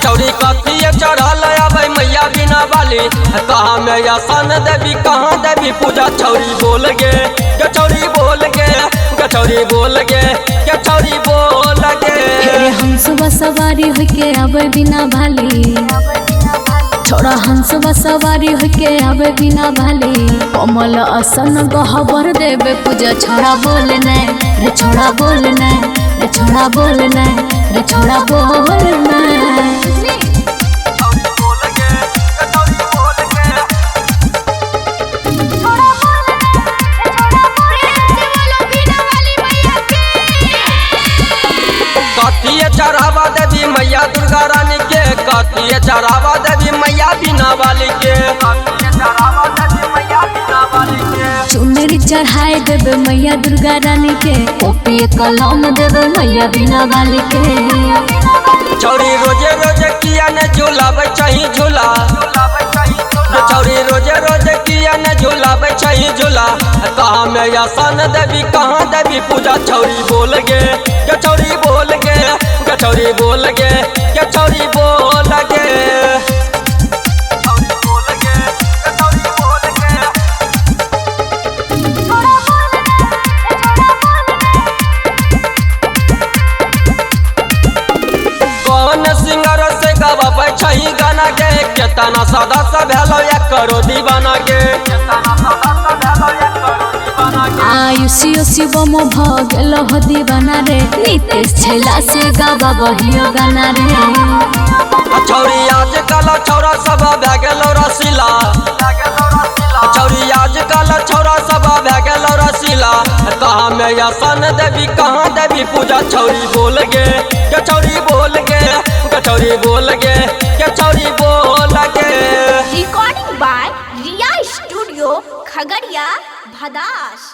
चौरी कथिए चढ़ल अबै मैया बिना बाली कहाँ में आसन देवी कहाँ देवी पूजा छौरी बोल गे चौरी बोल गे चौरी बोल गे चौरी बोल गे हंसवा सवारी होके आवे बिना भाली छोड़ा हंसवा सवारी होके आवे बिना भाली कमल आसन गहबर देवे पूजा छोड़ा बोलने रे छोड़ा बोलने रे छोड़ा बोलने रे छोड़ा बोलने कथिए चढ़ावा देवी मैया दुर्गा रानी के कथिए चढ़ावा देवी मैया बिना वाली के चुनरी चढ़ाए देवे मैया दुर्गा रानी के कॉपी कलम देवे मैया बिना वाली के चौरी रोजे रोजे किया ने झूलावे चाहिए झूला चौरी रोजे रोजे किया ने झूलावे चाहिए झूला कहाँ में आसन देवी कहाँ देवी पूजा छौरी बोल गे चौरी बोल गे चौरी बोल गे चौरी बोल गे कौन सिंगर से गवाबै छही गाना के केतना सदा सब भेलो एक करो दीवाना के आयुषियो शिवम भगल हो दीवाना रे नितेश छैला से गावा बहियो गाना रे छौरी आजकल छौरा सब भए गेलो रसीला छौरी आजकल छौरा सब भए गेलो रसीला कहाँ में आसन देवी कहाँ देवी पूजा छौरी बोल गे छौरी बोल गे छौरी बोल गे छौरी बोल गे। Recording by Riya Studio, Khagaria, Bhadash।